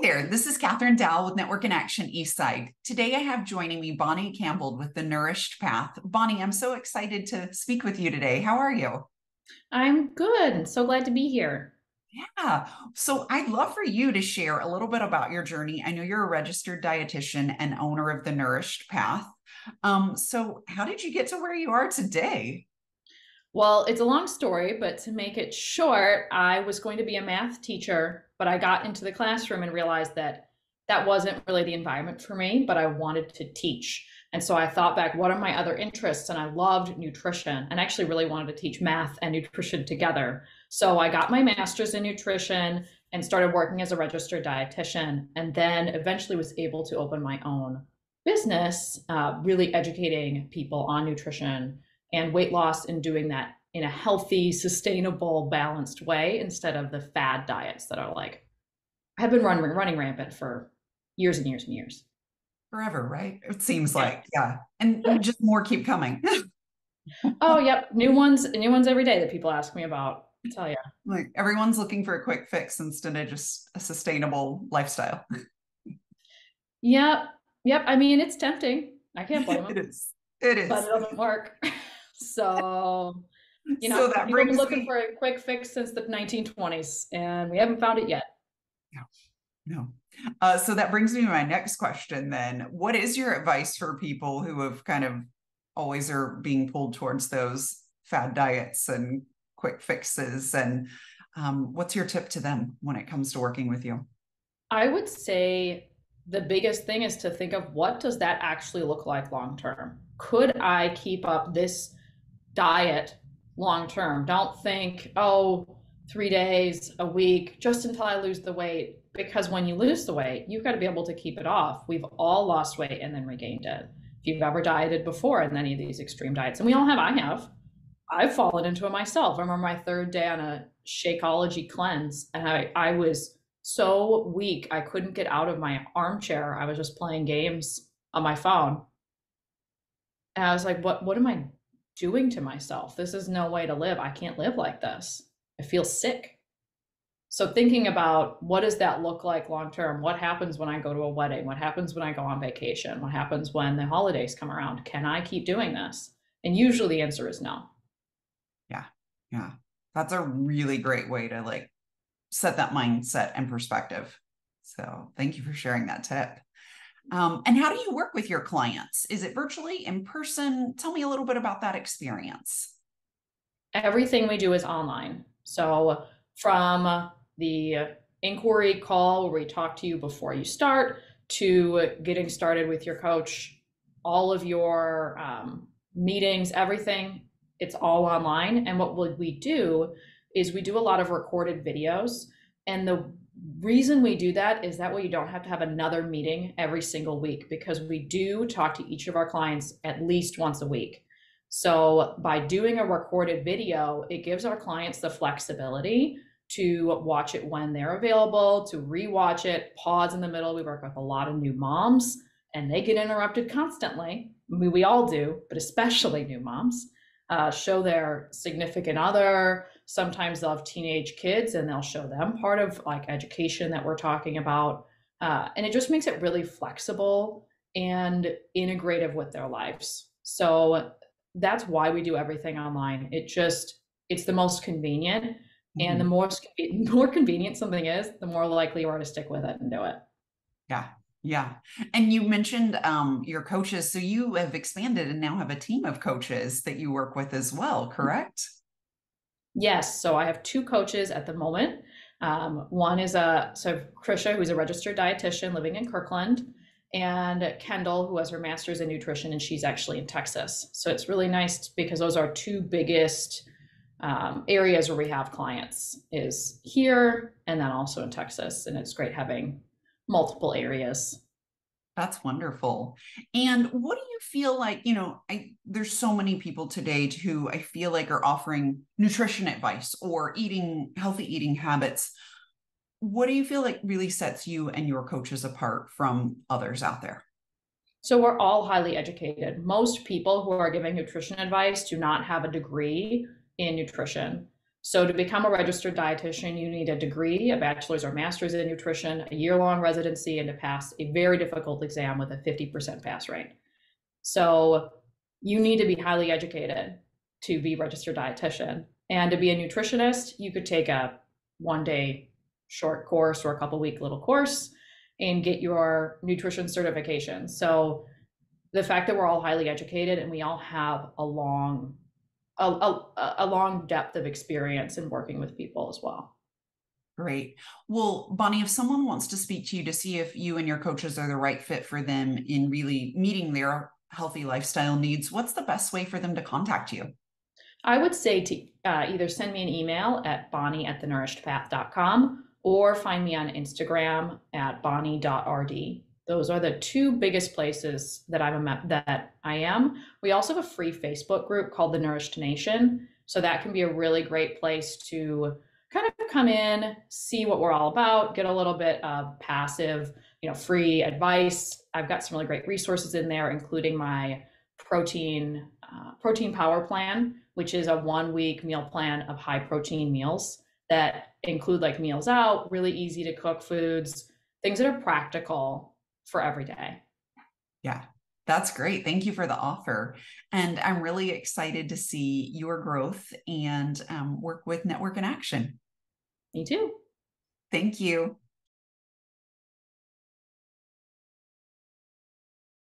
there, this is Cathryn Dall with Network in Action Eastside. Today I have joining me Bonnie Campbell with the Nourished Path. Bonnie, I'm so excited to speak with you today. How are you? I'm good. So glad to be here. Yeah, so I'd love for you to share a little bit about your journey. I know you're a registered dietitian and owner of the Nourished Path. So how did you get to where you are today? Well, it's a long story, but to make it short, I was going to be a math teacher, but I got into the classroom and realized that that wasn't really the environment for me, but I wanted to teach. And so I thought back, what are my other interests? And I loved nutrition and actually really wanted to teach math and nutrition together. So I got my master's in nutrition and started working as a registered dietitian, and then eventually was able to open my own business, really educating people on nutrition and weight loss, and doing that in a healthy, sustainable, balanced way instead of the fad diets that are like have been running rampant for years and years and years. Forever, right? It seems Yeah. like, yeah. And just more keep coming. Oh, yep. New ones every day that people ask me about. I tell you. Like everyone's looking for a quick fix instead of just a sustainable lifestyle. Yep. Yep. I mean, it's tempting. I can't blame It them, is. It but is. it doesn't work. So, So that people have been brings looking me. for a quick fix since the 1920s, and we haven't found it yet. No, no. So that brings me to my next question then. What is your advice for people who have kind of always are being pulled towards those fad diets and quick fixes? And what's your tip to them when it comes to working with you? I would say the biggest thing is to think of what does that actually look like long term? Could I keep up this diet long term? Don't think, oh, 3 days, a week, just until I lose the weight. Because when you lose the weight, you've got to be able to keep it off. We've all lost weight and then regained it. If you've ever dieted before in any of these extreme diets, and we all have, I have. I've fallen into it myself. I remember my third day on a Shakeology cleanse, and I was so weak I couldn't get out of my armchair. I was just playing games on my phone, and I was like, "What am I doing to myself? This is no way to live. I can't live like this. I feel sick." So thinking about what does that look like long term? What happens when I go to a wedding? What happens when I go on vacation? What happens when the holidays come around? Can I keep doing this? And usually the answer is no. Yeah, yeah. That's a really great way to like set that mindset and perspective. So thank you for sharing that tip. And how do you work with your clients? Is it virtually, in person? Tell me a little bit about that experience. Everything we do is online. So from the inquiry call where we talk to you before you start to getting started with your coach, all of your meetings, everything, it's all online. And what we do is we do a lot of recorded videos. And the reason we do that is that way you don't have to have another meeting every single week, because we do talk to each of our clients at least once a week. So by doing a recorded video, it gives our clients the flexibility to watch it when they're available, to rewatch it, pause in the middle. We work with a lot of new moms and they get interrupted constantly. I mean, we all do, but especially new moms. Show their significant other. Sometimes they'll have teenage kids and they'll show them part of like education that we're talking about. And it just makes it really flexible and integrative with their lives. So that's why we do everything online. It's the most convenient. And the Mhm. more convenient something is, the more likely you are to stick with it and do it. Yeah, yeah. And you mentioned your coaches. So you have expanded and now have a team of coaches that you work with as well, correct? Yes, so I have two coaches at the moment. One is Krisha, who's a registered dietitian living in Kirkland, and Kendall, who has her master's in nutrition, and she's actually in Texas. So it's really nice because those are two biggest areas where we have clients is here and then also in Texas, and it's great having multiple areas. That's wonderful. And what do you feel like, there's so many people today who I feel like are offering nutrition advice or eating healthy eating habits. What do you feel like really sets you and your coaches apart from others out there? So we're all highly educated. Most people who are giving nutrition advice do not have a degree in nutrition. So to become a registered dietitian, you need a degree, a bachelor's or master's in nutrition, a year-long residency, and to pass a very difficult exam with a 50% pass rate. So you need to be highly educated to be registered dietitian. And to be a nutritionist, you could take a 1-day short course or a couple week little course and get your nutrition certification. So the fact that we're all highly educated and we all have a long depth of experience in working with people as well. Great. Well, Bonnie, if someone wants to speak to you to see if you and your coaches are the right fit for them in really meeting their healthy lifestyle needs, what's the best way for them to contact you? I would say to either send me an email at bonnie@thenourishedpath.com or find me on Instagram at bonnie.rd. Those are the two biggest places that I am. We also have a free Facebook group called the Nourished Nation. So that can be a really great place to kind of come in, see what we're all about, get a little bit of passive, free advice. I've got some really great resources in there, including my protein power plan, which is a 1-week meal plan of high protein meals that include like meals out, really easy to cook foods, things that are practical for every day. Yeah, that's great. Thank you for the offer. And I'm really excited to see your growth and work with Network in Action. Me too. Thank you.